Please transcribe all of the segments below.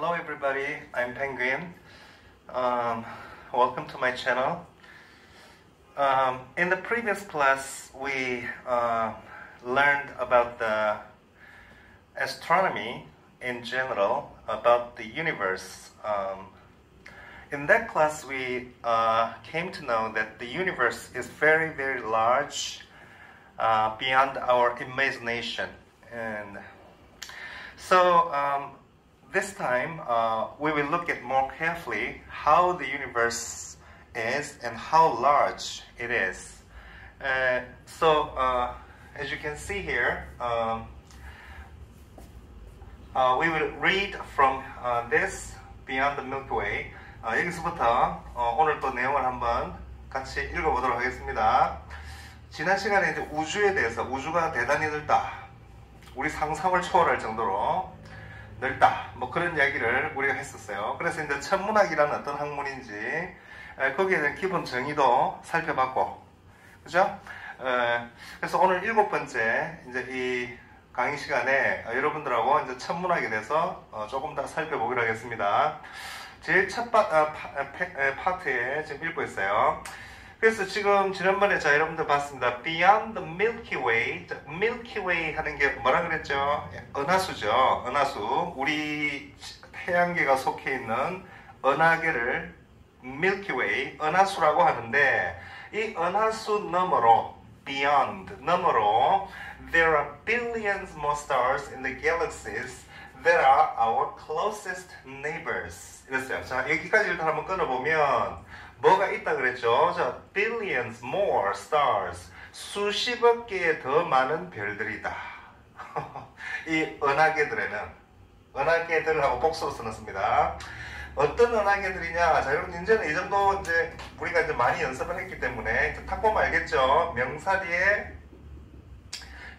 Hello everybody, I'm Penguin. Welcome to my channel. In the previous class we learned about the astronomy in general, about the universe. In that class we came to know that the universe is very, very large, beyond our imagination. And so this time we will look at more carefully how the universe is and how large it is. So as you can see here, we will read from this Beyond the Milky Way. 여기서부터 오늘 또 내용을 한번 같이 읽어보도록 하겠습니다. 지난 시간에 이제 우주에 대해서, 우주가 대단히 넓다, 우리 상상을 초월할 정도로 넓다, 뭐 그런 이야기를 우리가 했었어요. 그래서 이제 천문학이라는 어떤 학문인지 거기에 대한 기본 정의도 살펴봤고, 그죠? 그래서 오늘 7번째 이제 이 강의 시간에 여러분들하고 이제 천문학에 대해서 조금 더 살펴보기로 하겠습니다. 제일 첫 파트에 지금 읽고 있어요. 그래서 지금 지난번에 여러분들 봤습니다. Beyond the Milky Way. Milky Way 하는 게 뭐라 그랬죠? 은하수죠. 은하수. 우리 태양계가 속해 있는 은하계를 Milky Way, 은하수라고 하는데, 이 은하수 너머로, beyond, 너머로 there are billions more stars in the galaxies that are our closest neighbors. 이랬어요. 자, 여기까지 일단 한번 끊어보면 뭐가 있다 그랬죠? 자, billions more stars, 수십억 개의 더 많은 별들이다. 이 은하계들에는, 은하계들을 하고 복수로 써놨습니다. 어떤 은하계들이냐? 자, 여러분 이제는 이 정도 이제 우리가 이제 많이 연습을 했기 때문에 이제 딱 보면 알겠죠? 명사 뒤에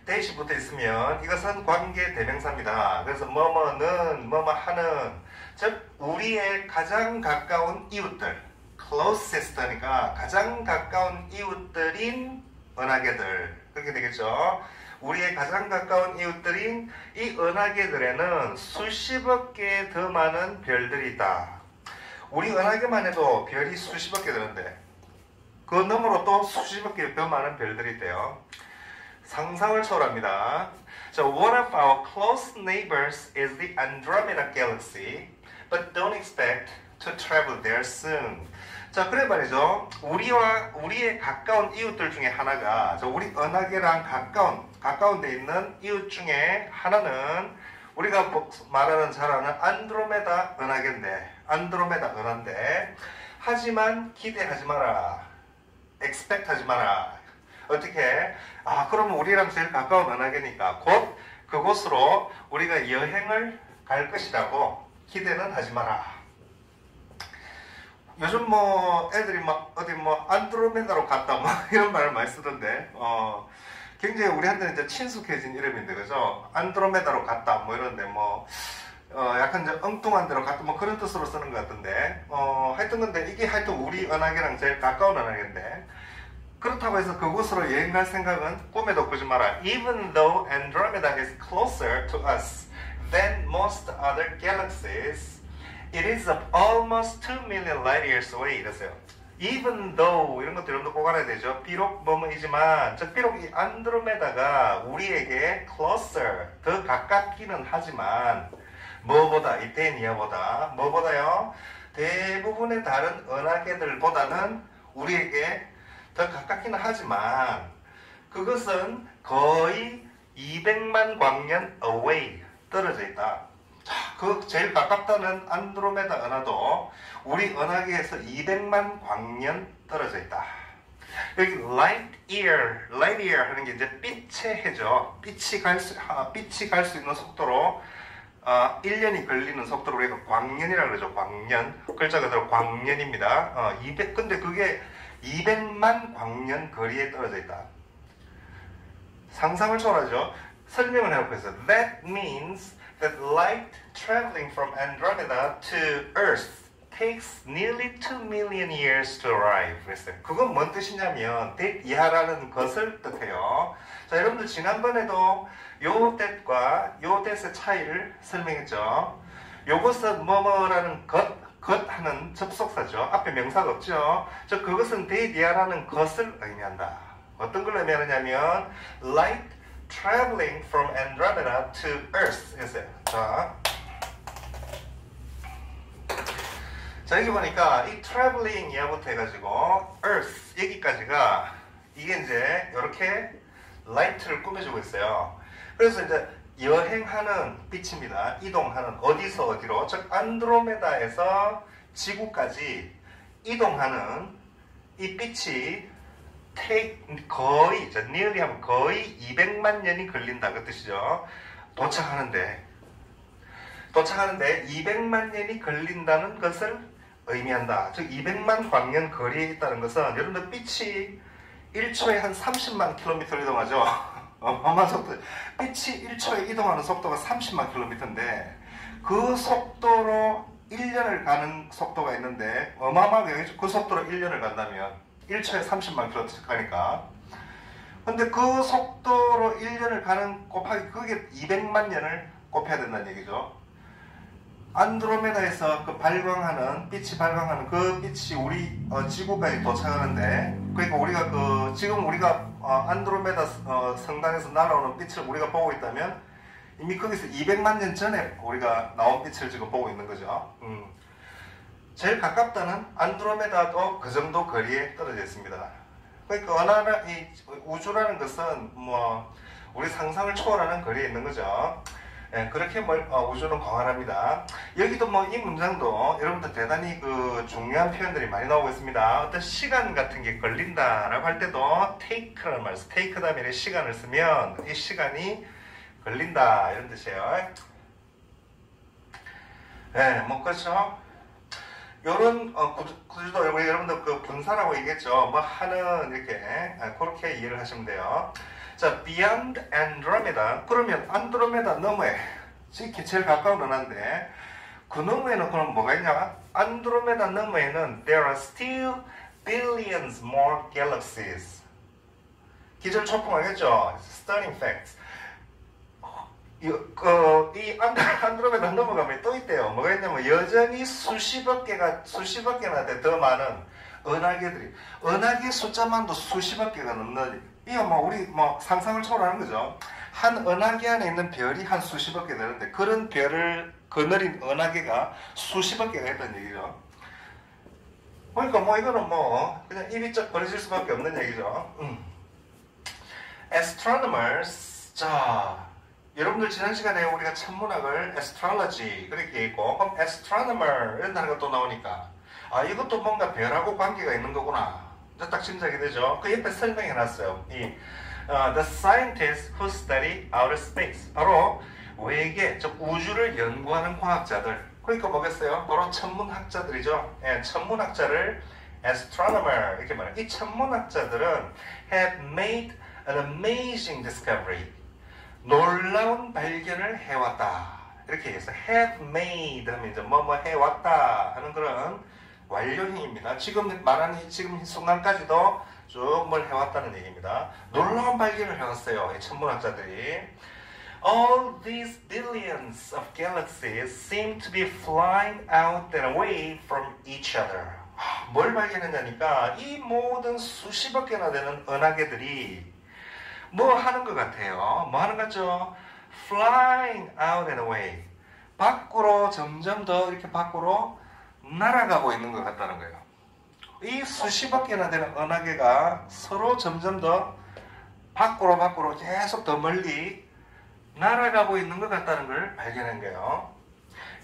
대시 붙어 있으면 이것은 관계 대명사입니다. 그래서 뭐뭐는, 뭐뭐 하는, 즉 우리의 가장 가까운 이웃들, closest 하니까 가장 가까운 이웃들인 은하계들, 그렇게 되겠죠. 우리의 가장 가까운 이웃들인 이 은하계들에는 수십억 개의 더 많은 별들이 있다. 우리 은하계만 해도 별이 수십억 개 되는데 그 너머로 또 수십억 개 더 많은 별들이 있대요. 상상을 초월합니다. So one of our close neighbors is the Andromeda Galaxy, but don't expect to travel there soon. 자, 그래 말이죠. 우리의 가까운 이웃들 중에 하나가, 우리 은하계랑 가까운 데 있는 이웃 중에 하나는 우리가 말하는 잘 아는 안드로메다 은하계인데, 안드로메다 은하인데, 하지만 기대하지 마라. expect 하지 마라. 어떻게? 그러면 우리랑 제일 가까운 은하계니까 곧 그곳으로 우리가 여행을 갈 것이라고 기대는 하지 마라. 요즘 뭐 애들이 막 어디 뭐 안드로메다로 갔다 뭐 이런 말을 많이 쓰던데, 굉장히 우리한테는 이제 친숙해진 이름인데, 그죠? 안드로메다로 갔다 뭐 이런데 뭐 약간 이제 엉뚱한 데로 갔다 뭐 그런 뜻으로 쓰는 것 같은데, 하여튼 근데 이게 하여튼 우리 은하계랑 제일 가까운 은하계인데, 그렇다고 해서 그곳으로 여행 갈 생각은 꿈에도 꾸지 마라. Even though Andromeda is closer to us than most other galaxies, it is of almost 2 million light years away. 이랬어요. Even though 이런 것도 여러분들 꼭 알아야 되죠. 비록 뭐뭐이지만, 비록 이 안드로메다가 우리에게 closer, 더 가깝기는 하지만 뭐보다, 이테니아보다, 뭐보다요? 대부분의 다른 은하계들보다는 우리에게 더 가깝기는 하지만 그것은 거의 200만 광년 away, 떨어져 있다. 자, 그 제일 가깝다는 안드로메다 은하도 우리 은하계에서 200만 광년 떨어져 있다. 여기 light year 하는 게 이제 빛의 해죠. 빛이 갈 수 있는 속도로 1년이 걸리는 속도로 우리가 광년이라고 그러죠. 광년. 글자 그대로 광년입니다. 근데 그게 200만 광년 거리에 떨어져 있다. 상상을 초월하죠. 설명을 해놓고 있어요. That means that light traveling from Andromeda to Earth takes nearly 2 million years to arrive. 그랬어요. 그건 뭔 뜻이냐면 that 이하라는 것을 뜻해요. 자, 여러분들 지난번에도 요 that과 요 that의 차이를 설명했죠. 요것은 뭐뭐라는 것 하는 접속사죠. 앞에 명사가 없죠. 저 그것은 데이디아라는 것을 의미한다. 어떤 걸 의미하느냐면 light traveling from Andromeda to Earth 했어요. 자 여기 보니까 이 traveling 이하부터 해가지고 Earth 여기까지가 이게 이제 이렇게 light를 꾸며주고 있어요. 그래서 이제 여행하는 빛입니다. 이동하는 어디서 어디로, 즉 안드로메다에서 지구까지 이동하는 이 빛이 거의, nearly 하면 거의 200만 년이 걸린다 그 뜻이죠. 도착하는데 200만 년이 걸린다는 것을 의미한다. 즉 200만 광년 거리에 있다는 것은 여러분들 빛이 1초에 한 30만 킬로미터 이동하죠. 어마어마한 속도. 빛이 1초에 이동하는 속도가 30만 킬로미터인데 그 속도로 1년을 가는 속도가 있는데 어마어마하게 그 속도로 1년을 간다면 1초에 30만 킬로미터 가니까. 근데 그 속도로 1년을 가는 곱하기 그게 200만 년을 곱해야 된다는 얘기죠. 안드로메다에서 그 빛이 발광하는 그 빛이 우리 지구까지 도착하는데, 그러니까 우리가 지금 우리가 안드로메다 성단에서 날아오는 빛을 우리가 보고 있다면 이미 거기서 200만 년 전에 우리가 나온 빛을 지금 보고 있는 거죠. 제일 가깝다는 안드로메다도 그 정도 거리에 떨어져 있습니다. 그러니까 이 우주라는 것은 뭐 우리 상상을 초월하는 거리에 있는 거죠. 네, 그렇게 우주는 광활합니다. 여기도 뭐 이 문장도 여러분들 대단히 중요한 표현들이 많이 나오고 있습니다. 어떤 시간 같은 게 걸린다라고 할 때도 take라는 말, take 다음에 시간을 쓰면 이 시간이 걸린다 이런 뜻이에요. 네, 뭐 그렇죠. 요런 구조도 여러분들 분사라고 얘기했죠. 뭐 하는 이렇게 그렇게 이해를 하시면 돼요. 자, beyond Andromeda. 그러면 안드로메다 너머에, 이렇게 제일 가까운 은하인데 그 너머에는 그럼 뭐가 있냐? 안드로메다 너머에는 there are still billions more galaxies. 기절초풍하겠죠? Stunning facts. 이 안드로메다 넘어가면 또 있대요. 뭐가 있냐면 여전히 수십억 개나 더 많은 은하계 숫자만도 수십억 개가 넘는, 이거 우리 상상을 초월하는 거죠. 한 은하계 안에 있는 별이 한 수십억 개 되는데 그런 별을 거느린 은하계가 수십억 개가 있다는 얘기죠. 그러니까 이거는 그냥 입이 쩍 벌어질 수밖에 없는 얘기죠. Astronomers. 자, 여러분들 지난 시간에 우리가 천문학을 astrology 그렇게 했고, 그럼 astronomer 이런 단어가 또 나오니까 이것도 뭔가 별하고 관계가 있는 거구나. 딱 짐작이 되죠. 그 옆에 설명해 놨어요. The scientists who study outer space. 바로 외계, 즉 우주를 연구하는 과학자들. 그러니까 뭐겠어요? 바로 천문학자들이죠. 예, 천문학자를 astronomer 이렇게 말해요. 이 천문학자들은 have made an amazing discovery. 놀라운 발견을 해왔다. 이렇게 해서 have made 하면 이제 뭐 해왔다 하는 그런 완료형입니다. 지금 말하는 지금 순간까지도 쭉 뭘 해왔다는 얘기입니다. 놀라운 발견을 해왔어요. 이 천문학자들이. All these billions of galaxies seem to be flying out and away from each other. 뭘 발견했냐니까 이 모든 수십억 개나 되는 은하계들이 뭐 하는 것 같아요. 뭐 하는 것 같죠? Flying out and away. 밖으로 점점 더 이렇게 밖으로 날아가고 있는 것 같다는 거예요. 이 수십억 개나 되는 은하계가 서로 점점 더 밖으로 계속 더 멀리 날아가고 있는 것 같다는 걸 발견한 거예요.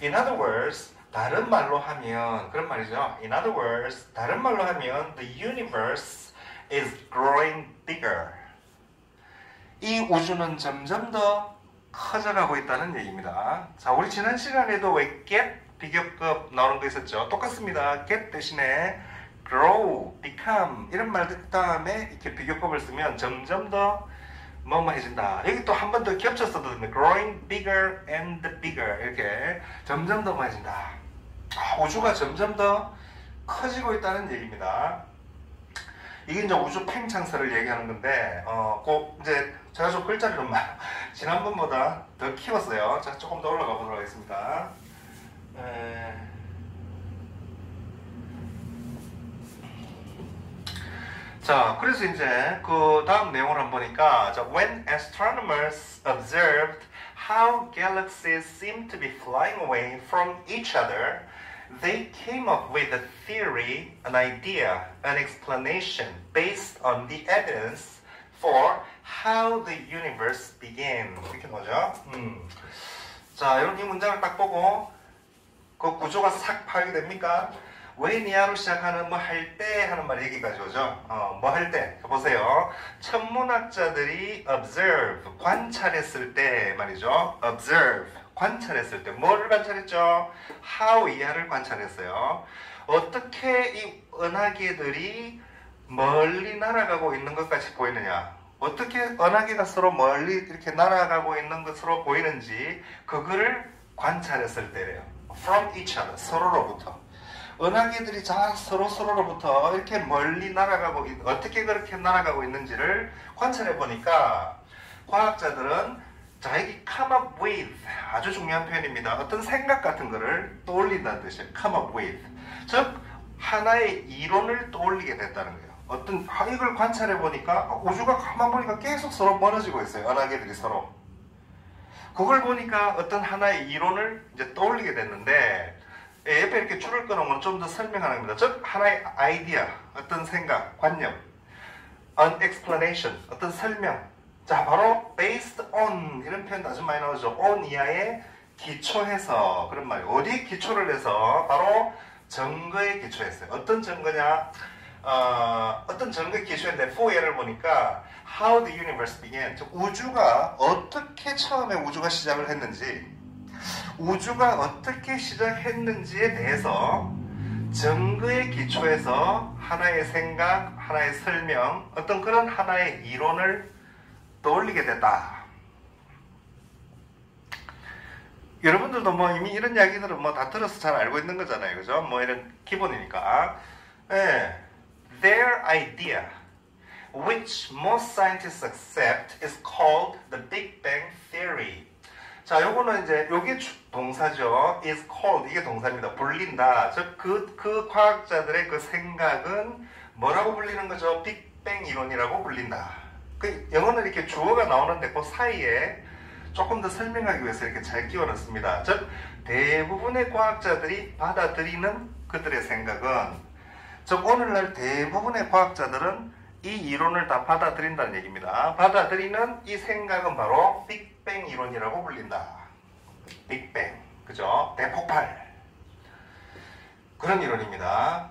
In other words, 다른 말로 하면 그런 말이죠. In other words, 다른 말로 하면 the universe is growing bigger. 이 우주는 점점 더 커져가고 있다는 얘기입니다. 자, 우리 지난 시간에도 왜 get 비교급 나오는 거 있었죠? 똑같습니다. get 대신에 grow, become 이런 말 다음에 이렇게 비교급을 쓰면 점점 더 뭐뭐해진다. 여기 또 한 번 더 겹쳐서도 됩니다. growing bigger and bigger 이렇게 점점 더 많아진다. 우주가 점점 더 커지고 있다는 얘기입니다. 이게 이제 우주 팽창설을 얘기하는 건데, 이제 제가 좀 글자를 좀 지난번보다 더 키웠어요. 자, 조금 더 올라가 보도록 하겠습니다. 자, 그래서 이제 그 다음 내용을 한번 보니까 자, when astronomers observed how galaxies seemed to be flying away from each other, they came up with a theory, an idea, an explanation based on the evidence for how the universe began. 이렇게 나오죠. 자, 여러분 이 문장을 딱 보고 그 구조가 싹 파악이 됩니까? 왜 니아로 시작하는 뭐 할 때 하는 말 얘기까지 오죠. 뭐 할 때. 보세요. 천문학자들이 observe, 관찰했을 때 말이죠. observe, 관찰했을 때. 뭐를 관찰했죠? how 이하를 관찰했어요. 어떻게 이 은하계들이 멀리 날아가고 있는 것까지 보이느냐. 어떻게 은하계가 서로 멀리 이렇게 날아가고 있는 것으로 보이는지 그거를 관찰했을 때래요. from each other, 서로로부터. 은하계들이 서로로부터 이렇게 멀리 날아가고 어떻게 그렇게 날아가고 있는지를 관찰해 보니까 과학자들은 자기 come up with, 아주 중요한 표현입니다. 어떤 생각 같은 거를 떠올린다는 뜻이에요. come up with. 즉 하나의 이론을 떠올리게 됐다는 거예요. 이걸 관찰해 보니까 우주가 가만 보니까 계속 서로 멀어지고 있어요. 은하계들이 서로. 그걸 보니까 어떤 하나의 이론을 이제 떠올리게 됐는데 옆에 이렇게 줄을 끊으면 좀 더 설명하는 겁니다. 즉 하나의 아이디어, 어떤 생각, 관념, an explanation, 어떤 설명. 자, 바로 based on 이런 표현도 아주 많이 나오죠. on 이하에 기초해서 그런 말이에요. 어디에 기초를 해서? 바로 증거에 기초했어요. 어떤 증거냐? 어떤 증거에 기초했는데 for 예를 보니까 how the universe began. 즉 우주가 어떻게 처음에 우주가 시작을 했는지 우주가 어떻게 시작했는지에 대해서 증거에 기초해서 하나의 생각, 하나의 설명, 어떤 그런 하나의 이론을 떠올리게 됐다. 여러분들도 뭐 이미 이런 이야기들은 뭐 다 들어서 잘 알고 있는 거잖아요. 그죠? 뭐 이런 기본이니까. 네. Their idea, which most scientists accept, is called the Big Bang Theory. 자, 요거는 이제, 요게 동사죠. is called. 이게 동사입니다. 불린다. 즉, 그 과학자들의 그 생각은 뭐라고 불리는 거죠? 빅뱅 이론이라고 불린다. 그 영어는 이렇게 주어가 나오는데 그 사이에 조금 더 설명하기 위해서 이렇게 잘 끼워 넣습니다. 즉, 대부분의 과학자들이 받아들이는 그들의 생각은, 즉, 오늘날 대부분의 과학자들은 이 이론을 다 받아들인다는 얘기입니다. 받아들이는 이 생각은 바로 빅뱅 이론이라고 불린다. 빅뱅, 그죠? 대폭발. 그런 이론입니다.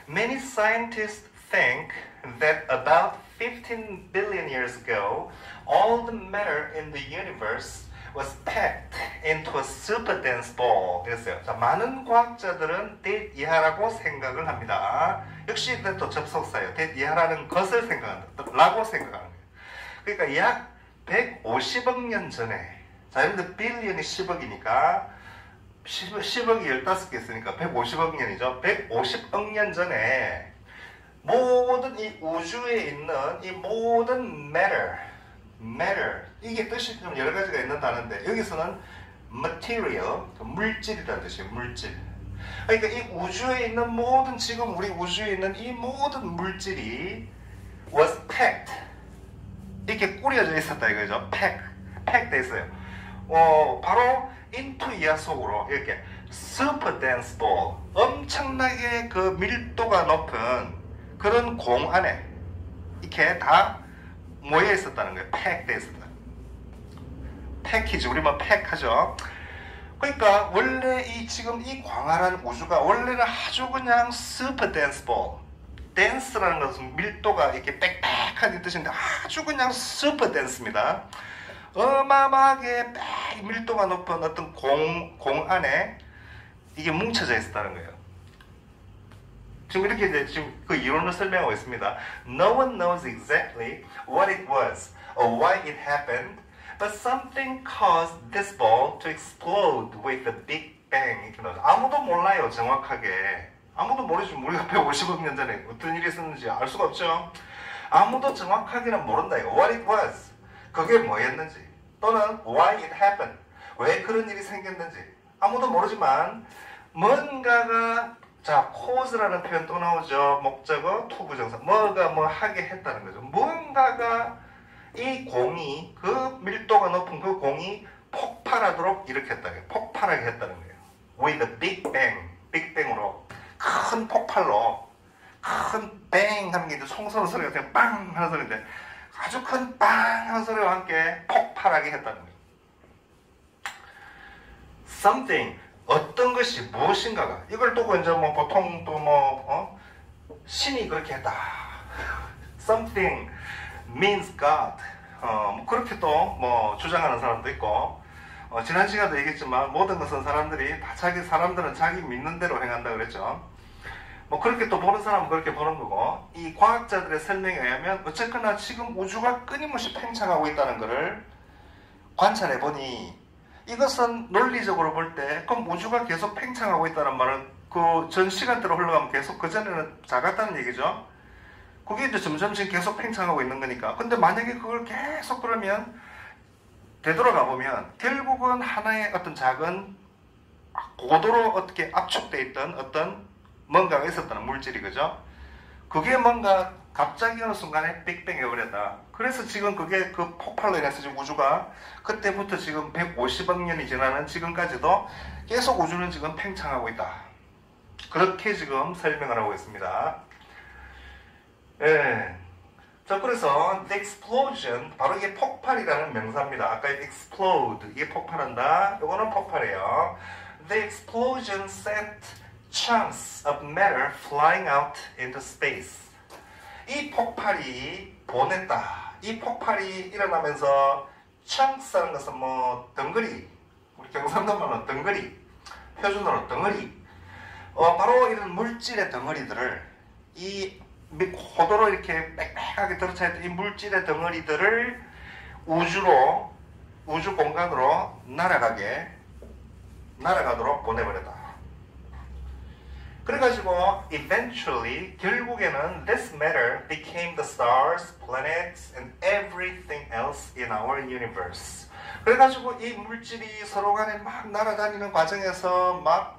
Many scientists think that about 15 billion years ago, all the matter in the universe was packed into a super dense ball. 그랬어요. 자, 많은 과학자들은 that 이하라고 생각을 합니다. 역시 또 접속사예요. that 이하라는 것을 생각한다. 라고 생각하는 거예요. 그러니까 약 150억 년 전에, 자, 여러분들 빌리언이 10억이니까 10억이 15개 있으니까 150억 년이죠. 150억 년 전에 모든 이 우주에 있는 이 모든 matter, 이게 뜻이 좀 여러 가지가 있는 단어인데 여기서는 material, 물질이라는 뜻이에요. 물질. 그러니까 이 우주에 있는 모든, 지금 우리 우주에 있는 이 모든 물질이 was packed, 이렇게 꾸려져 있었다 이거죠. pack 돼 있어요. 바로 into 이하 속으로 이렇게 super dense ball, 엄청나게 그 밀도가 높은 그런 공 안에 이렇게 다 모여 있었다는 거예요. pack 돼 있었다. 패키지, 우리만 팩하죠. 그러니까 원래 지금 이 광활한 우주가 원래는 아주 그냥 super dense ball. dense라는 것은 밀도가 이렇게 빽빽한 뜻인데 아주 그냥 super dense입니다. 어마어마하게 밀도가 높은 어떤 공 안에 이게 뭉쳐져 있었다는 거예요. 지금 이렇게 이제 지금 그 이론을 설명하고 있습니다. No one knows exactly what it was or why it happened, but something caused this ball to explode with a big bang. 이렇게 나오죠. 아무도 몰라요, 정확하게. 아무도 모르지. 우리가 150억 년 전에 어떤 일이 있었는지 알 수가 없죠. 아무도 정확하게는 모른다. What it was. 그게 뭐였는지. 또는 why it happened. 왜 그런 일이 생겼는지. 아무도 모르지만 뭔가가 자 cause라는 표현 또 나오죠. 목적어 투부정사 뭐가 뭐 하게 했다는 거죠. 뭔가가 이 공이 그 밀도가 높은 그 공이 폭발하도록 일으켰다는 거예요. 폭발하게 했다는 거예요. With a big bang, 빅뱅으로 큰 폭발로 큰 뱅 하는 게 이제 총쏘는 소리가 그냥 빵 하는 소리인데 아주 큰 빵 하는 소리와 함께 폭발하게 했다는 거예요. Something 어떤 것이 무엇인가가 이걸 두고 이제 뭐 보통 또 뭐 신이 그렇게 했다. Something means God. 뭐 그렇게 또 뭐 주장하는 사람도 있고 지난 시간도 얘기했지만 모든 것은 사람들이 다 사람들은 자기 믿는 대로 행한다 그랬죠. 뭐 그렇게 또 보는 사람은 그렇게 보는 거고 이 과학자들의 설명에 의하면 어쨌거나 지금 우주가 끊임없이 팽창하고 있다는 것을 관찰해 보니 이것은 논리적으로 볼 때 그럼 우주가 계속 팽창하고 있다는 말은 그 전 시간대로 흘러가면 계속 그전에는 작았다는 얘기죠. 그게 이제 점점씩 계속 팽창하고 있는 거니까. 근데 만약에 그걸 계속 그러면 되돌아가 보면 결국은 하나의 어떤 작은 고도로 어떻게 압축되어 있던 어떤 뭔가가 있었다는 물질이 그죠? 그게 뭔가 갑자기 어느 순간에 빅뱅이 오려다. 그래서 지금 그게 그 폭발로 인해서 지금 우주가 그때부터 지금 150억 년이 지나는 지금까지도 계속 우주는 지금 팽창하고 있다. 그렇게 지금 설명을 하고 있습니다. 예. 자, 그래서 the explosion 바로 이게 폭발이라는 명사입니다. 아까 explode 이게 폭발한다. 이거는 폭발이에요. The explosion sent chunks of matter flying out into space. 이 폭발이 보냈다. 이 폭발이 일어나면서 chunks라는 것은 뭐 덩어리, 우리 경상도 말로 덩어리, 표준어로 덩어리. 바로 이런 물질의 덩어리들을 이 고도로 이렇게 빽빽하게 들어차있던 이 물질의 덩어리들을 우주 공간으로 날아가도록 보내버렸다. 그래가지고 eventually 결국에는 this matter became the stars, planets, and everything else in our universe. 그래가지고 이 물질이 서로 간에 막 날아다니는 과정에서 막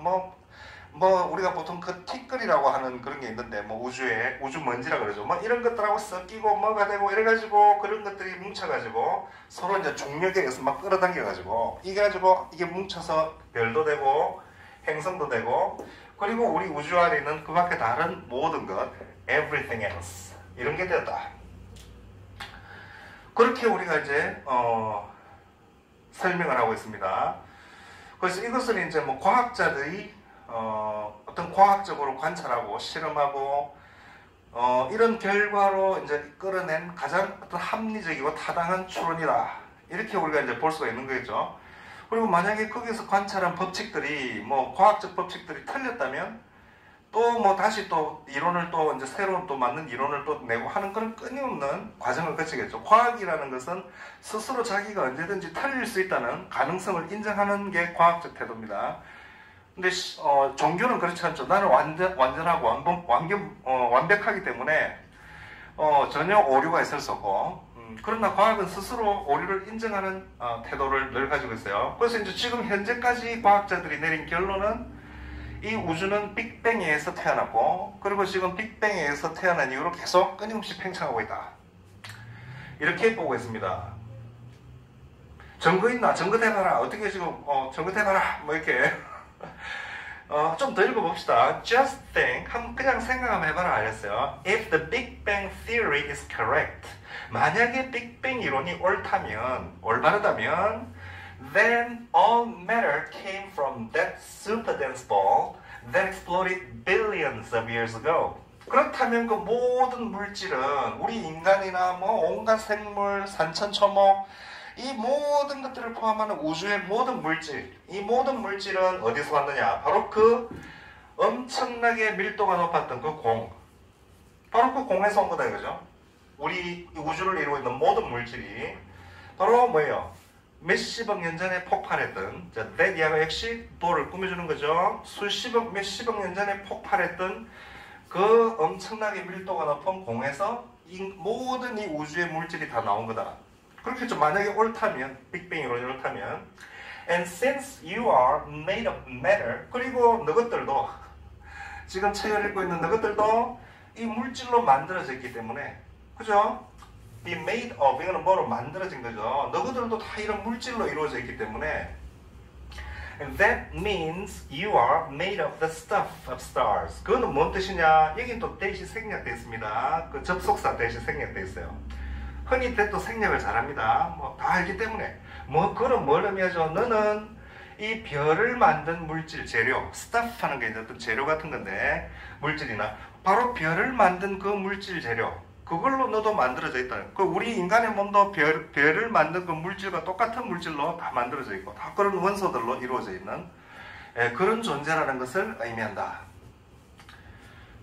뭐 우리가 보통 그 티끌이라고 하는 그런 게 있는데 뭐 우주 먼지라 그러죠. 뭐 이런 것들하고 섞이고 뭐가 되고 이래가지고 그런 것들이 뭉쳐가지고 서로 이제 중력에 의해서 막 끌어당겨가지고 이게 뭉쳐서 별도 되고 행성도 되고 그리고 우리 우주 안에 있는 그 밖에 다른 모든 것 everything else 이런 게 되었다. 그렇게 우리가 이제 설명을 하고 있습니다. 그래서 이것을 이제 뭐 과학자들이 어떤 과학적으로 관찰하고 실험하고 이런 결과로 이제 끌어낸 가장 어떤 합리적이고 타당한 추론이다. 이렇게 우리가 이제 볼 수가 있는 거겠죠. 그리고 만약에 거기서 관찰한 법칙들이 뭐 과학적 법칙들이 틀렸다면 또 뭐 다시 또 이론을 또 이제 새로운 또 맞는 이론을 또 내고 하는 그런 끊임없는 과정을 거치겠죠. 과학이라는 것은 스스로 자기가 언제든지 틀릴 수 있다는 가능성을 인정하는 게 과학적 태도입니다. 근데 종교는 그렇지 않죠. 나는 완전하고 완벽하기 때문에 전혀 오류가 있을 수 없고 그러나 과학은 스스로 오류를 인정하는 태도를 늘 가지고 있어요. 그래서 이제 지금 현재까지 과학자들이 내린 결론은 이 우주는 빅뱅에 의해서 태어났고 그리고 지금 빅뱅에 의해서 태어난 이후로 계속 끊임없이 팽창하고 있다. 이렇게 보고 있습니다. 증거 있나? 증거 대봐라. 어떻게 지금 증거 대봐라. 뭐 이렇게 좀 더 읽어봅시다. Just think, 그냥 생각 한번 해봐라 알았어요. If the Big Bang Theory is correct, 만약에 빅뱅 이론이 올바르다면 then all matter came from that superdense ball that exploded billions of years ago. 그렇다면 그 모든 물질은 우리 인간이나 뭐 온갖 생물, 산천초목 이 모든 것들을 포함하는 우주의 모든 물질, 이 모든 물질은 어디서 왔느냐? 바로 그 엄청나게 밀도가 높았던 그 바로 그 공에서 온 거다 이거죠. 우리 우주를 이루고 있는 모든 물질이 바로 뭐예요? 몇십억 년 전에 폭발했던, that 이하가 역시 도를 꾸며주는 거죠. 몇십억 년 전에 폭발했던 그 엄청나게 밀도가 높은 공에서 모든 이 우주의 물질이 다 나온 거다. 그렇겠죠. 만약에 옳다면, 빅뱅 이론이 옳다면 And since you are made of matter, 그리고 너것들도 지금 책을 읽고 있는 너것들도 이 물질로 만들어져 있기 때문에, 그죠? be made of, 이거는 뭐로 만들어진 거죠. 너희들도 다 이런 물질로 이루어져 있기 때문에 and that means you are made of the stuff of stars. 그거는 뭔 뜻이냐? 여긴 또 대시 생략되어 있습니다. 그 접속사 대시 생략되어 있어요. 흔히 또 생략을 잘합니다. 뭐 다 알기 때문에. 뭐 그럼 뭘 의미하죠? 너는 이 별을 만든 물질, 재료, stuff 하는 게 이제 어떤 재료 같은 건데, 물질이나 바로 별을 만든 그 물질 재료, 그걸로 너도 만들어져 있다는. 그 우리 인간의 몸도 별을 만든 그 물질과 똑같은 물질로 다 만들어져 있고 다 그런 원소들로 이루어져 있는 그런 존재라는 것을 의미한다.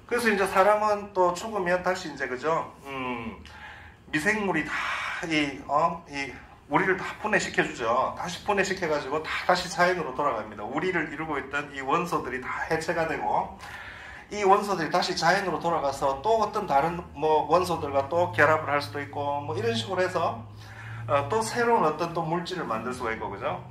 그래서 이제 사람은 또 죽으면 다시 이제 그죠? 미생물이 다 우리를 다 분해시켜 주죠. 다시 분해시켜 가지고 다시 자연으로 돌아갑니다. 우리를 이루고 있던 이 원소들이 다 해체가 되고, 이 원소들이 다시 자연으로 돌아가서 또 어떤 다른 뭐 원소들과 또 결합을 할 수도 있고, 뭐 이런 식으로 해서 또 새로운 어떤 또 물질을 만들 수가 있고, 그죠?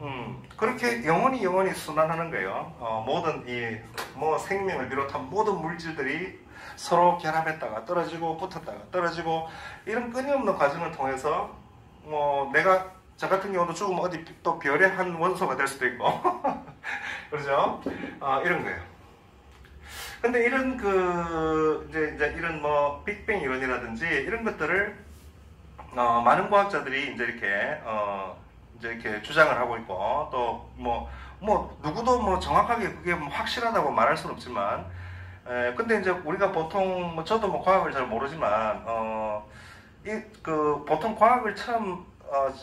그렇게 영원히 순환하는 거예요. 모든 이 뭐 생명을 비롯한 모든 물질들이 서로 결합했다가 떨어지고 붙었다가 떨어지고, 이런 끊임없는 과정을 통해서 뭐 내가 저 같은 경우도 죽으면 어디 또 별의 한 원소가 될 수도 있고 그렇죠? 이런 거예요. 근데 이런 이제 이런 뭐 빅뱅 이론이라든지 이런 것들을 많은 과학자들이 이제 이렇게 주장을 하고 있고, 또 뭐 누구도 뭐 정확하게 그게 뭐 확실하다고 말할 수는 없지만, 근데 이제 우리가 보통 뭐 저도 뭐 과학을 잘 모르지만 보통 과학을 처음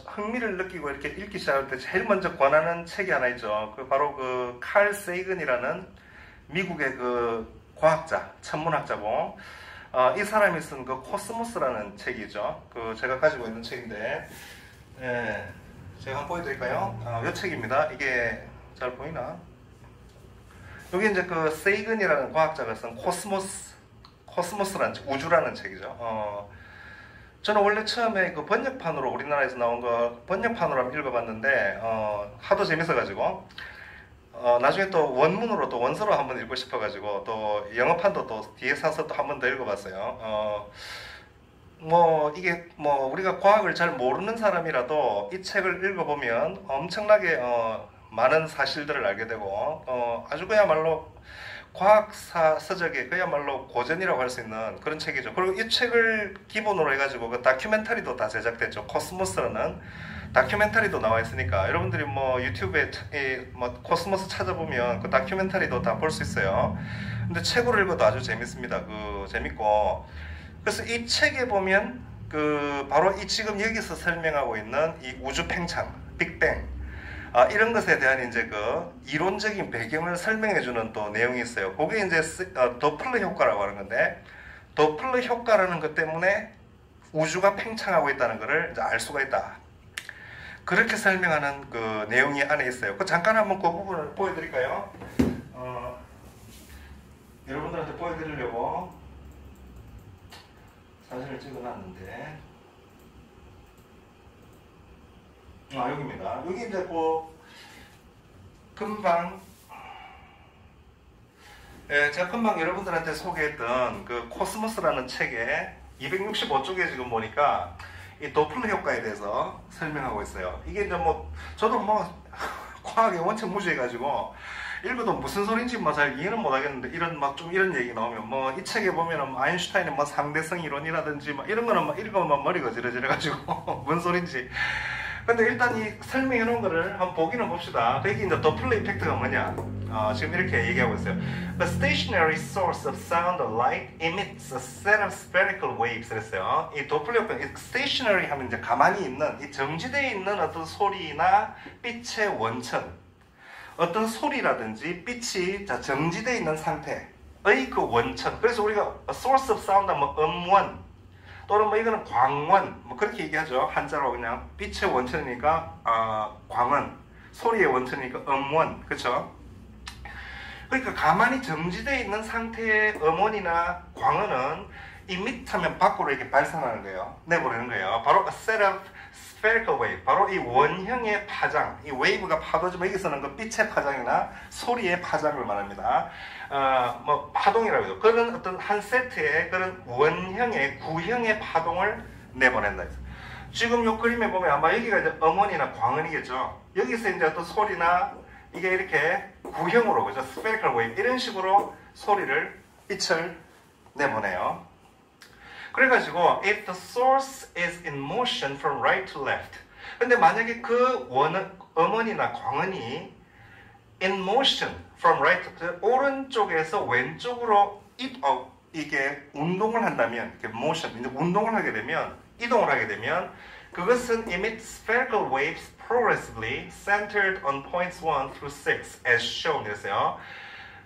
흥미를 느끼고 이렇게 읽기 시작할 때 제일 먼저 권하는 책이 하나 있죠. 그 바로 그 칼 세이건이라는 미국의 그 과학자, 천문학자고, 이 사람이 쓴 그 코스모스라는 책이죠. 그 제가 가지고 있는 책인데, 제가 한번 보여드릴까요? 이 책입니다. 이게 잘 보이나? 여기 이제 그 세이건이라는 과학자가 쓴 코스모스라는 우주라는 책이죠. 저는 원래 처음에 그 번역판으로 우리나라에서 나온 거 번역판으로 한번 읽어봤는데 하도 재밌어가지고 나중에 또 원문으로 또 원서로 한번 읽고 싶어가지고 또 영어판도 또 뒤에 사서 또 한 번 더 읽어봤어요. 뭐 이게 뭐 우리가 과학을 잘 모르는 사람이라도 이 책을 읽어보면 엄청나게 많은 사실들을 알게 되고 아주 그야말로 과학사 서적의 그야말로 고전이라고 할 수 있는 그런 책이죠. 그리고 이 책을 기본으로 해가지고 그 다큐멘터리도 다 제작됐죠. 코스모스라는 다큐멘터리도 나와 있으니까 여러분들이 뭐 유튜브에 뭐 코스모스 찾아보면 그 다큐멘터리도 다 볼 수 있어요. 근데 책으로 읽어도 아주 재밌습니다. 재밌고, 그래서 이 책에 보면 바로 이 지금 여기서 설명하고 있는 이 우주 팽창, 빅뱅, 이런 것에 대한 이제 이론적인 배경을 설명해주는 또 내용이 있어요. 그게 이제 도플러 효과라고 하는 건데, 도플러 효과라는 것 때문에 우주가 팽창하고 있다는 것을 이제 알 수가 있다. 그렇게 설명하는 그 내용이 안에 있어요. 잠깐 한번 그 부분을 보여드릴까요? 여러분들한테 보여드리려고 사진을 찍어놨는데, 여기입니다. 여기 이제 금방 제가 금방 여러분들한테 소개했던 그 코스모스라는 책에 265쪽에 지금 보니까 이 도플러 효과에 대해서 설명하고 있어요. 이게 이제 저도 과학에 원체 무지해가지고 읽어도 무슨 소린지 잘 이해는 못하겠는데, 이런 얘기 나오면 이 책에 보면은 아인슈타인의 상대성 이론이라든지 이런 거는 읽으면 머리가 어지러져가지고 뭔 소린지. 근데 일단 이 설명해 놓은 거를 한번 보기는 봅시다. 여기 이제 도플러 이펙트가 뭐냐? 지금 이렇게 얘기하고 있어요. A stationary source of sound or light emits a set of spherical waves. 그랬어요. 이 도플러 효과, stationary 하면 이제 가만히 있는, 이 정지되어 있는 어떤 소리나 빛의 원천, 어떤 소리라든지 빛이 정지되어 있는 상태의 그 원천. 그래서 우리가 a source of sound 하면 음원, 또는 이거는 광원, 그렇게 얘기하죠. 한자로 그냥 빛의 원천이니까 광원, 소리의 원천이니까 음원, 그렇죠? 그러니까 가만히 정지되어 있는 상태의 음원이나 광원은 emit 하면 밖으로 이렇게 발산하는 거예요. 내보내는 거예요. 바로 a set of spherical wave, 바로 이 원형의 파장, 이 wave가 파도지만 여기서는 그 빛의 파장이나 소리의 파장을 말합니다. 뭐 파동이라고 해도 그런 어떤 한 세트의 그런 원형의 구형의 파동을 내보낸다. 지금 이 그림에 보면 아마 여기가 이제 음원이나 광원이겠죠. 여기서 이제 어떤 소리나 이게 이렇게 구형으로, 그죠? spherical wave 이런 식으로 소리를 빛을 내보내요. 그래가지고 if the source is in motion from right to left, 근데 만약에 그 음원이나 광원이 in motion from right to 오른쪽에서 왼쪽으로 이게 운동을 한다면, 이렇게 motion, 이제 운동을 하게 되면, 이동을 하게 되면 그것은 emit spherical waves progressively centered on points 1 through 6 as shown 이랬어요.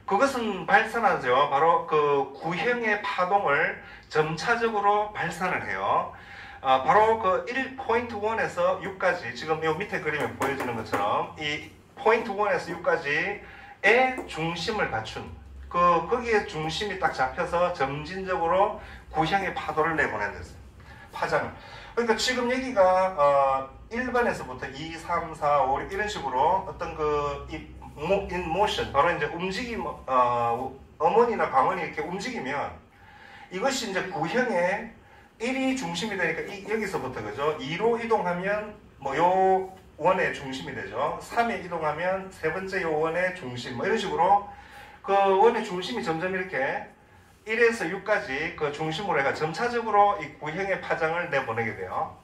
그것은 발산하죠. 바로 그 구형의 파동을 점차적으로 발산을 해요. 바로 그 1포인트 1에서 6까지 지금 이 밑에 그림에 보여지는 것처럼 이 포인트 1에서 6까지의 중심을 갖춘 거기에 중심이 딱 잡혀서 점진적으로 구형의 파도를 내보낸댔어요. 파장을. 그러니까 지금 여기가 1번에서부터 2, 3, 4, 5 이런 식으로 어떤 in motion, 바로 이제 움직임, 음원이나 광원이 이렇게 움직이면 이것이 이제 구형의 1이 중심이 되니까 여기서부터, 그죠? 2로 이동하면 뭐 요 원의 중심이 되죠. 3에 이동하면 세 번째 요 원의 중심, 뭐 이런 식으로 그 원의 중심이 점점 이렇게 1에서 6까지 그 중심으로 해가 점차적으로 이 구형의 파장을 내보내게 돼요.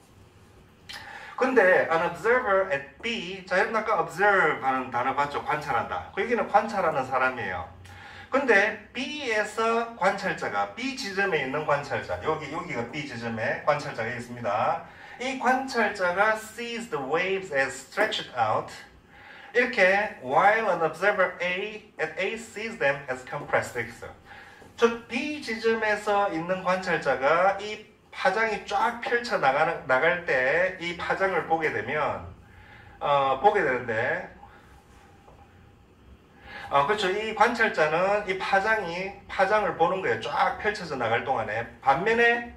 근데 an observer at B, 자 여러분 아까 observe 하는 단어 봤죠? 관찰한다. 그 여기는 관찰하는 사람이에요. 근데 B에서 관찰자가, B 지점에 있는 관찰자, 여기가 B 지점에 관찰자가 있습니다. 이 관찰자가 sees the waves as stretched out, 이렇게 while an observer at A sees them as compressed. 저 B 지점에서 있는 관찰자가 이 파장이 쫙 펼쳐 나갈 때 이 파장을 보게 되면 보게 되는데 그렇죠. 이 관찰자는 이 파장을 보는 거예요. 쫙 펼쳐져 나갈 동안에. 반면에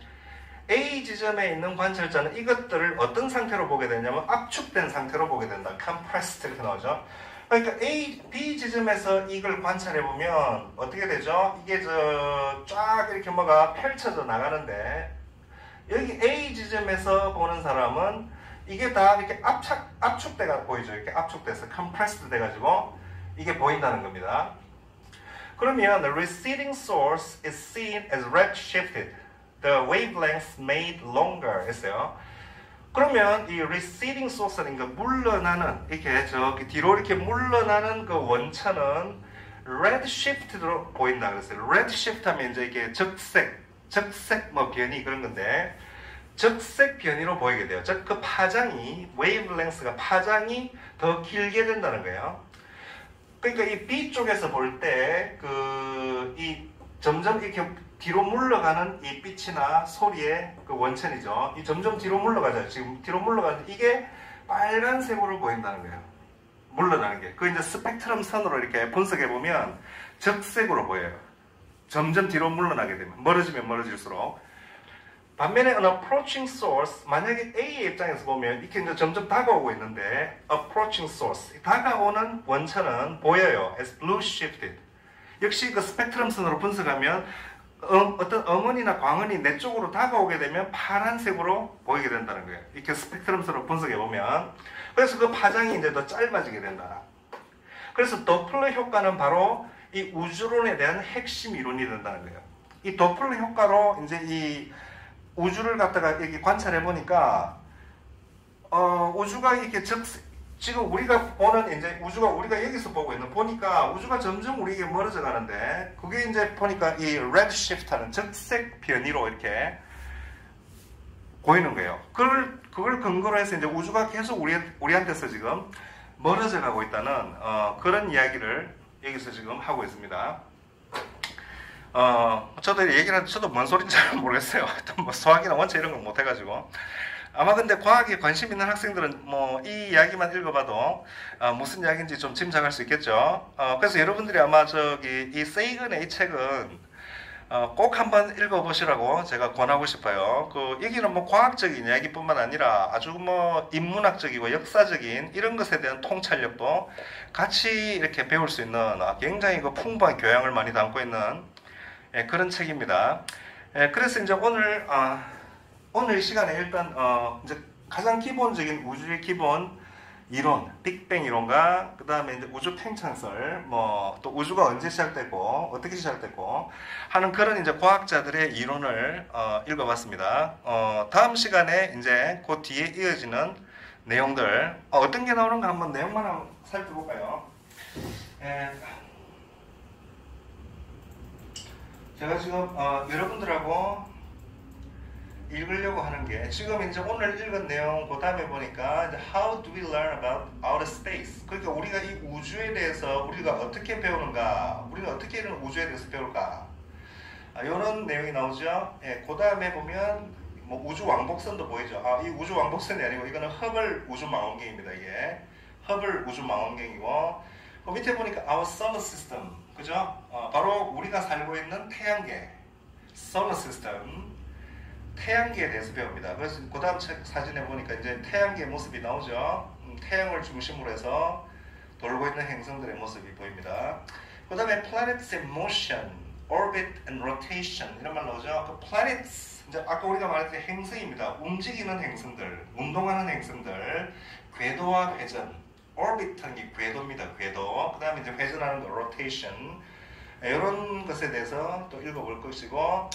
A 지점에 있는 관찰자는 이것들을 어떤 상태로 보게 되냐면 압축된 상태로 보게 된다. compressed 이렇게 나오죠. 그러니까 B 지점에서 이걸 관찰해 보면 어떻게 되죠? 이게 쫙 이렇게 뭐가 펼쳐져 나가는데 여기 A 지점에서 보는 사람은 이게 다 이렇게 압축돼가 보이죠. 이렇게 압축돼서 compressed 돼가지고 이게 보인다는 겁니다. 그러면 the receding source is seen as redshifted. The wavelengths made longer 했어요. 그러면 이 receding source는 그 물러나는 이렇게 저기 뒤로 이렇게 물러나는 그 원천은 redshift로 보인다 그랬어요. redshift 하면 이제 이게 적색 뭐 변이 그런 건데 적색 변이로 보이게 돼요. 즉 그 파장이 wavelength가 파장이 더 길게 된다는 거예요. 그러니까 이 B 쪽에서 볼 때 이 점점 이렇게 뒤로 물러가는 이 빛이나 소리의 그 원천이죠. 이 점점 뒤로 물러가죠. 지금 뒤로 물러가는데 이게 빨간색으로 보인다는 거예요. 물러나는 게. 그 이제 스펙트럼 선으로 이렇게 분석해 보면 적색으로 보여요. 점점 뒤로 물러나게 되면 멀어지면 멀어질수록. 반면에 an approaching source, 만약에 A의 입장에서 보면 이렇게 이제 점점 다가오고 있는데 approaching source, 다가오는 원천은 보여요. as blue shifted. 역시 그 스펙트럼 선으로 분석하면 어떤 음원이나 광원이 내 쪽으로 다가오게 되면 파란색으로 보이게 된다는 거예요. 이렇게 스펙트럼 선으로 분석해 보면. 그래서 그 파장이 이제 더 짧아지게 된다. 그래서 도플러 효과는 바로 이 우주론에 대한 핵심 이론이 된다는 거예요. 이 도플러 효과로 이제 이 우주를 갖다가 이렇게 관찰해 보니까 우주가 이렇게 지금 우리가 보는 이제 우주가 우리가 여기서 보고 있는 보니까 우주가 점점 우리에게 멀어져 가는데 그게 이제 보니까 이 redshift하는 적색 변이로 이렇게 보이는 거예요. 그걸 근거로 해서 이제 우주가 계속 우리한테서 지금 멀어져 가고 있다는 그런 이야기를 여기서 지금 하고 있습니다. 저도 얘기를 하는데 저도 뭔 소린지 잘 모르겠어요. 뭐 수학이나 원체 이런 걸 못해가지고. 아마 근데 과학에 관심 있는 학생들은 뭐 이 이야기만 읽어봐도 무슨 이야기인지 좀 짐작할 수 있겠죠. 그래서 여러분들이 아마 이 세이건의 이 책은 꼭 한번 읽어보시라고 제가 권하고 싶어요. 여기는 뭐 과학적인 이야기뿐만 아니라 아주 뭐 인문학적이고 역사적인 이런 것에 대한 통찰력도 같이 이렇게 배울 수 있는 굉장히 풍부한 교양을 많이 담고 있는 그런 책입니다. 그래서 이제 오늘 이 시간에 일단 이제 가장 기본적인 우주의 기본 이론, 빅뱅 이론과 그 다음에 이제 우주 팽창설, 또 우주가 언제 시작됐고 어떻게 시작됐고 하는 그런 이제 과학자들의 이론을 읽어봤습니다. 다음 시간에 이제 그 뒤에 이어지는 내용들 어떤 게 나오는가 한번 내용만 한번 살펴볼까요? 제가 지금 여러분들하고 읽으려고 하는 게 지금 이제 오늘 읽은 내용 그 다음에 보니까 이제 How do we learn about outer space? 그러니까 우리가 이 우주에 대해서 우리가 어떻게 배우는가, 우리가 어떻게 이런 우주에 대해서 배울까, 이런 내용이 나오죠. 그 다음에 보면 뭐 우주 왕복선도 보이죠. 이 우주 왕복선이 아니고 이거는 허블 우주 망원경입니다. 이게 허블 우주 망원경이고 그 밑에 보니까 our solar system, 그죠? 바로 우리가 살고 있는 태양계, solar system. 태양계에 대해서 배웁니다. 그래서 그 다음 사진에 보니까 이제 태양계의 모습이 나오죠. 태양을 중심으로 해서 돌고 있는 행성들의 모습이 보입니다. 그 다음에 planets in motion, orbit and rotation 이런 말 나오죠. 그 planets, 이제 아까 우리가 말했던 행성입니다. 움직이는 행성들, 운동하는 행성들, 궤도와 회전, orbit하는 게 궤도입니다. 궤도. 그 다음에 이제 회전하는 거 rotation, 이런 것에 대해서 또 읽어볼 것이고,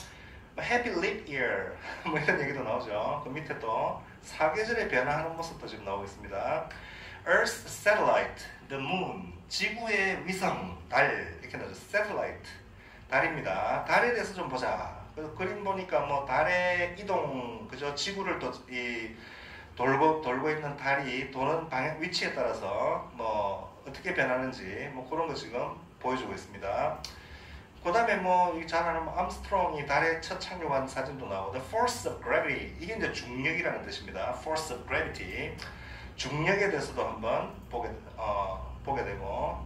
Happy Leap Year 뭐 이런 얘기도 나오죠. 그 밑에 또 사계절의 변화하는 모습도 지금 나오고 있습니다. Earth Satellite, The Moon, 지구의 위성, 달 이렇게 나오죠. Satellite, 달입니다. 달에 대해서 좀 보자. 그림 보니까 뭐 달의 이동, 그죠? 지구를 또 돌고 있는 달이 도는 방향 위치에 따라서 뭐 어떻게 변하는지 뭐 그런 거 지금 보여주고 있습니다. 그 다음에 잘 아는 암스트롱이 달에 첫 착륙한 사진도 나오고 The Force of Gravity, 이게 이제 중력이라는 뜻입니다. Force of Gravity, 중력에 대해서도 한번 보게 되고,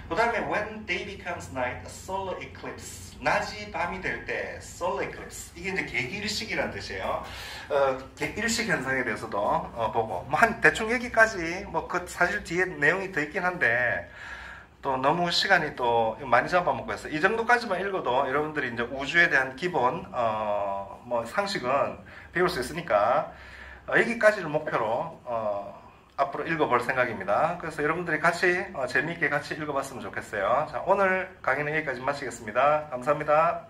그 다음에 When Day Becomes Night, a Solar Eclipse, 낮이 밤이 될 때 Solar Eclipse, 이게 이제 개기일식이라는 뜻이에요. 일식 현상에 대해서도 보고, 한 대충 여기까지 그 사실 뒤에 내용이 더 있긴 한데 또 너무 시간이 또 많이 잡아먹고 해서 이 정도까지만 읽어도 여러분들이 이제 우주에 대한 기본 상식은 배울 수 있으니까 여기까지를 목표로 앞으로 읽어볼 생각입니다. 그래서 여러분들이 같이 재미있게 같이 읽어봤으면 좋겠어요. 자, 오늘 강의는 여기까지 마치겠습니다. 감사합니다.